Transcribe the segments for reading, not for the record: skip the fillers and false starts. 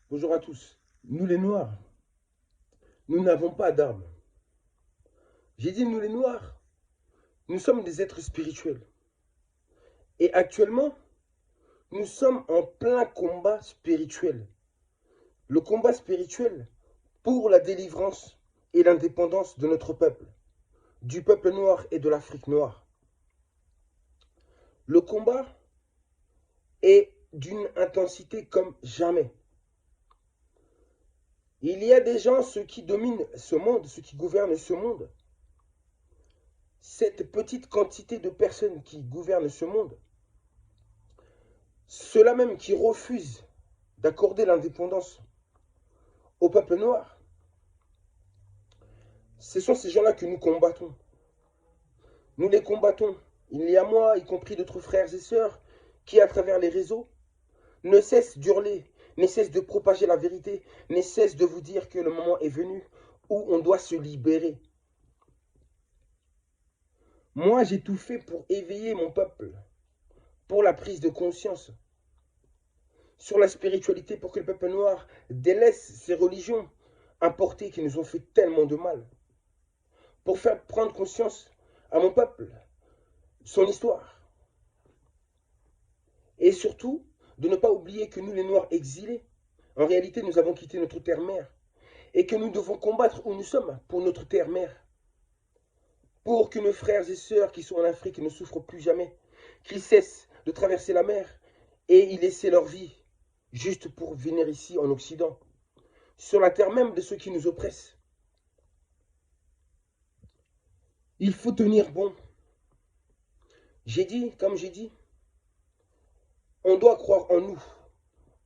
Bonjour à tous. Nous les Noirs, nous n'avons pas d'armes. J'ai dit nous les Noirs, nous sommes des êtres spirituels. Et actuellement, nous sommes en plein combat spirituel. Le combat spirituel pour la délivrance et l'indépendance de notre peuple, du peuple noir et de l'Afrique noire. Le combat est d'une intensité comme jamais. Il y a des gens, ceux qui dominent ce monde, ceux qui gouvernent ce monde, cette petite quantité de personnes qui gouvernent ce monde, ceux-là même qui refusent d'accorder l'indépendance au peuple noir, ce sont ces gens-là que nous combattons. Nous les combattons. Il y a moi, y compris d'autres frères et sœurs, qui, à travers les réseaux, ne cessent d'hurler, ne cessent de propager la vérité, ne cessent de vous dire que le moment est venu où on doit se libérer. Moi, j'ai tout fait pour éveiller mon peuple, pour la prise de conscience sur la spiritualité, pour que le peuple noir délaisse ces religions importées qui nous ont fait tellement de mal, pour faire prendre conscience à mon peuple son histoire. Et surtout, de ne pas oublier que nous, les Noirs exilés, en réalité, nous avons quitté notre terre-mère et que nous devons combattre où nous sommes pour notre terre-mère, pour que nos frères et sœurs qui sont en Afrique ne souffrent plus jamais, qu'ils cessent de traverser la mer et y laisser leur vie, juste pour venir ici en Occident, sur la terre même de ceux qui nous oppressent. Il faut tenir bon. J'ai dit, comme j'ai dit, on doit croire en nous.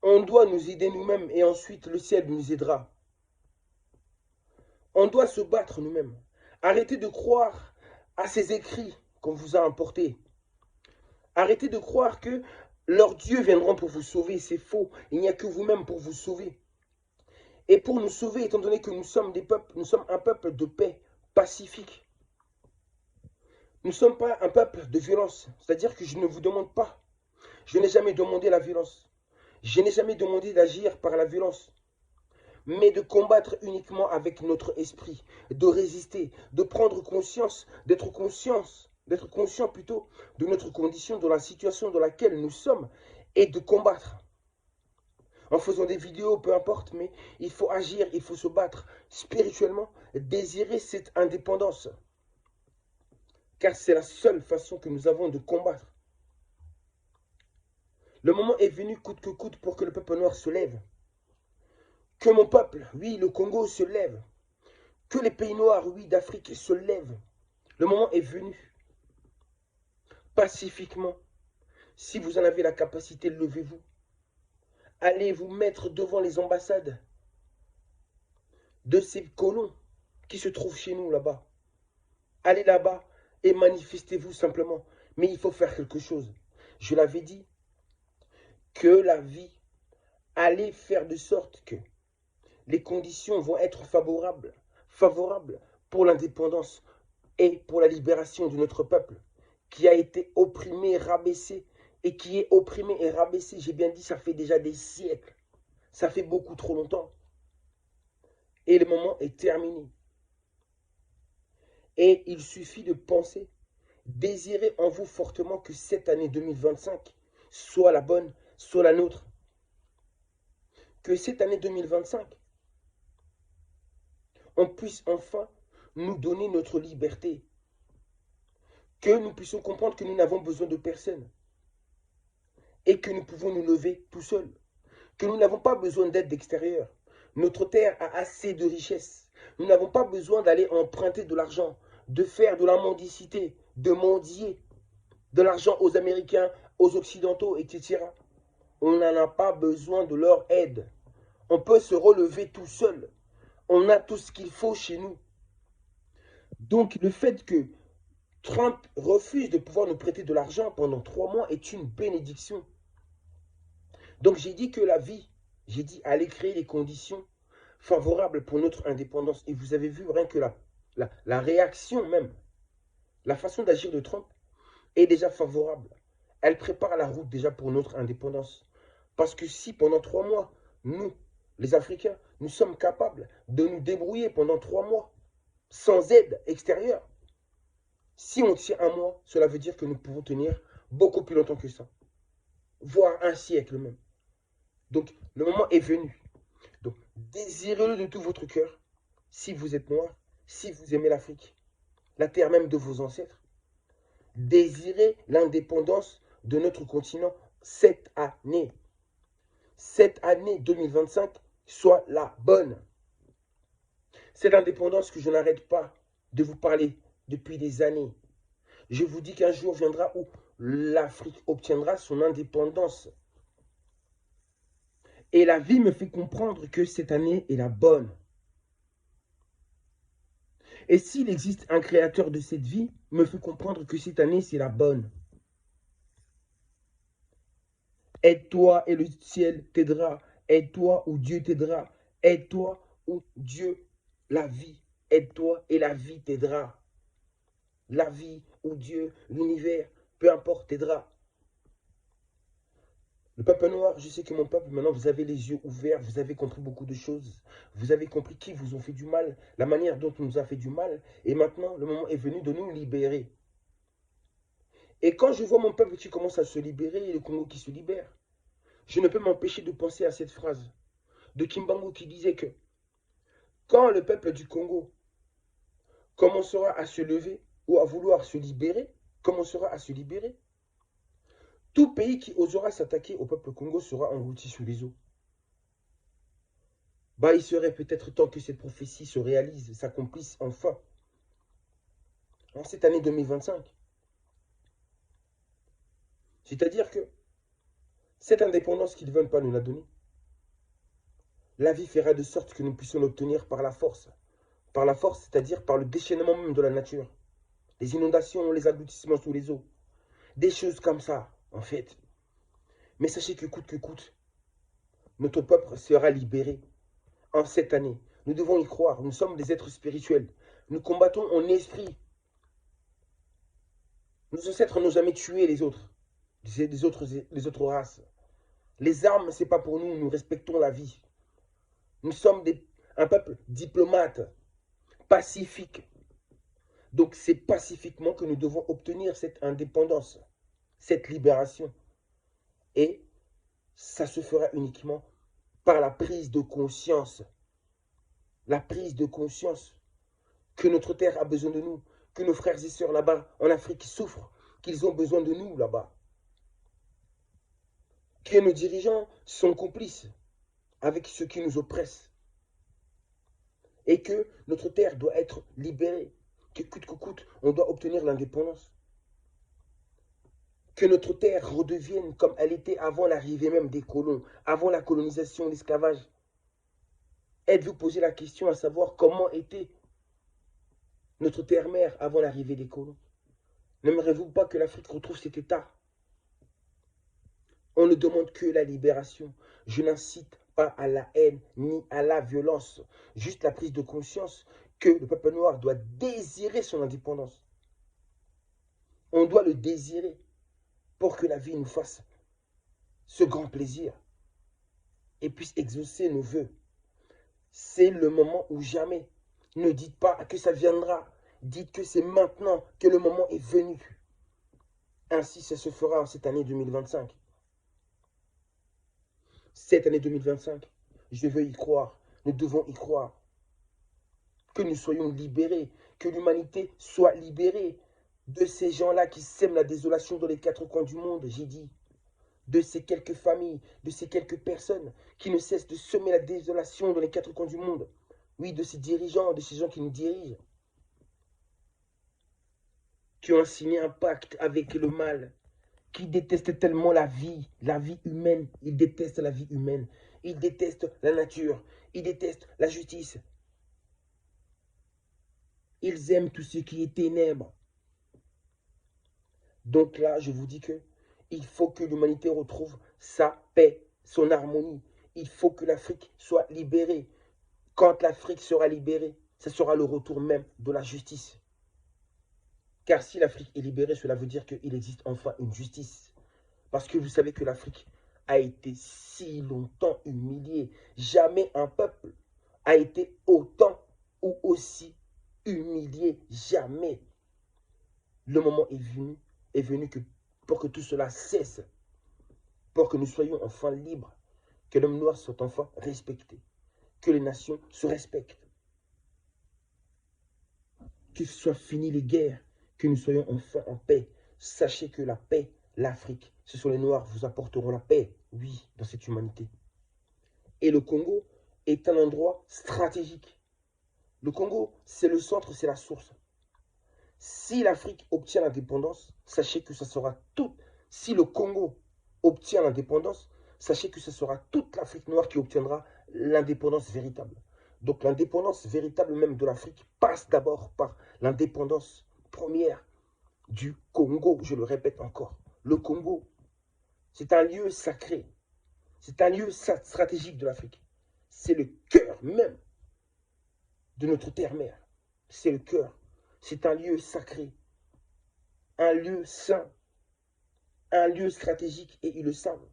On doit nous aider nous-mêmes et ensuite le ciel nous aidera. On doit se battre nous-mêmes. Arrêtez de croire à ces écrits qu'on vous a importés. Arrêtez de croire que leurs dieux viendront pour vous sauver. C'est faux. Il n'y a que vous-même pour vous sauver. Et pour nous sauver, étant donné que nous sommes des peuples, nous sommes un peuple de paix, pacifique. Nous ne sommes pas un peuple de violence. C'est-à-dire que je ne vous demande pas. Je n'ai jamais demandé la violence. Je n'ai jamais demandé d'agir par la violence, mais de combattre uniquement avec notre esprit, de résister, de prendre conscience, d'être conscient plutôt de notre condition, de la situation dans laquelle nous sommes, et de combattre. En faisant des vidéos, peu importe, mais il faut agir, il faut se battre spirituellement, désirer cette indépendance, car c'est la seule façon que nous avons de combattre. Le moment est venu coûte que coûte pour que le peuple noir se lève. Que mon peuple, oui, le Congo se lève. Que les pays noirs, oui, d'Afrique se lèvent. Le moment est venu. Pacifiquement. Si vous en avez la capacité, levez-vous. Allez vous mettre devant les ambassades de ces colons qui se trouvent chez nous là-bas. Allez là-bas et manifestez-vous simplement. Mais il faut faire quelque chose. Je l'avais dit, que la vie allait faire de sorte que les conditions vont être favorables pour l'indépendance et pour la libération de notre peuple qui a été opprimé, rabaissé et qui est opprimé et rabaissé. J'ai bien dit, ça fait déjà des siècles. Ça fait beaucoup trop longtemps. Et le moment est terminé. Et il suffit de penser, désirer en vous fortement que cette année 2025 soit la bonne, soit la nôtre. Que cette année 2025, on puisse enfin nous donner notre liberté. Que nous puissions comprendre que nous n'avons besoin de personne. Et que nous pouvons nous lever tout seuls. Que nous n'avons pas besoin d'aide extérieure. Notre terre a assez de richesses. Nous n'avons pas besoin d'aller emprunter de l'argent, de faire de la mendicité, de mendier de l'argent aux Américains, aux Occidentaux, etc. On n'en a pas besoin de leur aide. On peut se relever tout seul. On a tout ce qu'il faut chez nous. Donc le fait que Trump refuse de pouvoir nous prêter de l'argent pendant 3 mois est une bénédiction. Donc j'ai dit que la vie, j'ai dit allez créer les conditions favorables pour notre indépendance. Et vous avez vu rien que la réaction même, la façon d'agir de Trump est déjà favorable. Elle prépare la route déjà pour notre indépendance. Parce que si pendant 3 mois, nous, les Africains, nous sommes capables de nous débrouiller pendant 3 mois sans aide extérieure. Si on tient un mois, cela veut dire que nous pouvons tenir beaucoup plus longtemps que ça, voire un siècle même. Donc, le moment est venu. Donc, désirez-le de tout votre cœur, si vous êtes noir, si vous aimez l'Afrique, la terre même de vos ancêtres. Désirez l'indépendance de notre continent cette année. Cette année 2025 soit la bonne. C'est l'indépendance que je n'arrête pas de vous parler depuis des années. Je vous dis qu'un jour viendra où l'Afrique obtiendra son indépendance. Et la vie me fait comprendre que cette année est la bonne. Et s'il existe un créateur de cette vie, me fait comprendre que cette année, c'est la bonne. Aide-toi et le ciel t'aidera. Aide-toi ou Dieu t'aidera. Aide-toi ou Dieu, la vie. Aide-toi et la vie t'aidera. La vie ou Dieu, l'univers, peu importe, t'aidera. Le peuple noir, je sais que mon peuple, maintenant, vous avez les yeux ouverts, vous avez compris beaucoup de choses. Vous avez compris qui vous ont fait du mal, la manière dont on nous a fait du mal. Et maintenant, le moment est venu de nous libérer. Et quand je vois mon peuple qui commence à se libérer et le Congo qui se libère, je ne peux m'empêcher de penser à cette phrase de Kimbangu qui disait que quand le peuple du Congo commencera à se lever ou à vouloir se libérer, commencera à se libérer, tout pays qui osera s'attaquer au peuple Congo sera englouti sous les eaux. Bah, il serait peut-être temps que cette prophétie se réalise, s'accomplisse enfin, en cette année 2025. C'est-à-dire que cette indépendance qu'ils ne veulent pas nous la donner, la vie fera de sorte que nous puissions l'obtenir par la force. Par la force, c'est-à-dire par le déchaînement même de la nature. Les inondations, les abloutissements sous les eaux. Des choses comme ça, en fait. Mais sachez que coûte, notre peuple sera libéré en cette année. Nous devons y croire. Nous sommes des êtres spirituels. Nous combattons en esprit. Nos ancêtres n'ont jamais tué les autres. Les autres races. Les armes, ce n'est pas pour nous. Nous respectons la vie. Nous sommes un peuple diplomate, pacifique. Donc c'est pacifiquement que nous devons obtenir cette indépendance, cette libération. Et ça se fera uniquement par la prise de conscience. La prise de conscience que notre terre a besoin de nous, que nos frères et sœurs là-bas en Afrique souffrent, qu'ils ont besoin de nous là-bas. Que nos dirigeants sont complices avec ceux qui nous oppressent. Et que notre terre doit être libérée. Que coûte, on doit obtenir l'indépendance. Que notre terre redevienne comme elle était avant l'arrivée même des colons, avant la colonisation, l'esclavage. Êtes-vous posé la question à savoir comment était notre terre-mère avant l'arrivée des colons? N'aimerez-vous pas que l'Afrique retrouve cet état? On ne demande que la libération. Je n'incite pas à la haine ni à la violence. Juste la prise de conscience que le peuple noir doit désirer son indépendance. On doit le désirer pour que la vie nous fasse ce grand plaisir et puisse exaucer nos vœux. C'est le moment ou jamais. Ne dites pas que ça viendra. Dites que c'est maintenant que le moment est venu. Ainsi, ça se fera en cette année 2025. Cette année 2025, je veux y croire. Nous devons y croire. Que nous soyons libérés. Que l'humanité soit libérée de ces gens-là qui sèment la désolation dans les 4 coins du monde, j'ai dit. De ces quelques familles, de ces quelques personnes qui ne cessent de semer la désolation dans les 4 coins du monde. Oui, de ces dirigeants, de ces gens qui nous dirigent. Qui ont signé un pacte avec le mal. Qui détestent tellement la vie humaine. Ils détestent la vie humaine. Ils détestent la nature. Ils détestent la justice. Ils aiment tout ce qui est ténèbres. Donc là, je vous dis que il faut que l'humanité retrouve sa paix, son harmonie. Il faut que l'Afrique soit libérée. Quand l'Afrique sera libérée, ce sera le retour même de la justice. Car si l'Afrique est libérée, cela veut dire qu'il existe enfin une justice. Parce que vous savez que l'Afrique a été si longtemps humilié. Jamais un peuple a été autant ou aussi humilié. Jamais. Le moment est venu pour que tout cela cesse, pour que nous soyons enfin libres, que l'homme noir soit enfin respecté, que les nations se respectent, que ce soit fini les guerres, que nous soyons enfin en paix. Sachez que la paix, l'Afrique, ce sont les Noirs, vous apporteront la paix, oui, dans cette humanité. Et le Congo est un endroit stratégique. Le Congo, c'est le centre, c'est la source. Si l'Afrique obtient l'indépendance, sachez que ça sera tout. Si le Congo obtient l'indépendance, sachez que ce sera toute l'Afrique noire qui obtiendra l'indépendance véritable. Donc l'indépendance véritable même de l'Afrique passe d'abord par l'indépendance première du Congo. Je le répète encore. Le Congo, c'est un lieu sacré. C'est un lieu stratégique de l'Afrique. C'est le cœur même de notre terre-mère. C'est le cœur. C'est un lieu sacré. Un lieu saint. Un lieu stratégique et ils le savent.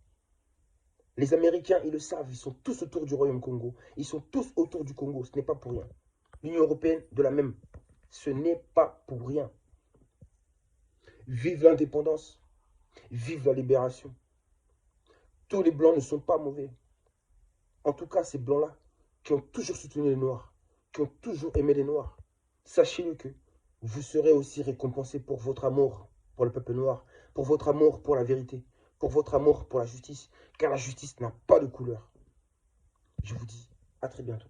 Les Américains, ils le savent, ils sont tous autour du Royaume Congo. Ils sont tous autour du Congo, ce n'est pas pour rien. L'Union européenne, de la même. Ce n'est pas pour rien. Vive l'indépendance, vive la libération. Tous les Blancs ne sont pas mauvais. En tout cas, ces Blancs-là, qui ont toujours soutenu les Noirs, qui ont toujours aimé les Noirs, sachez-le que vous serez aussi récompensés pour votre amour pour le peuple noir, pour votre amour pour la vérité, pour votre amour pour la justice, car la justice n'a pas de couleur. Je vous dis à très bientôt.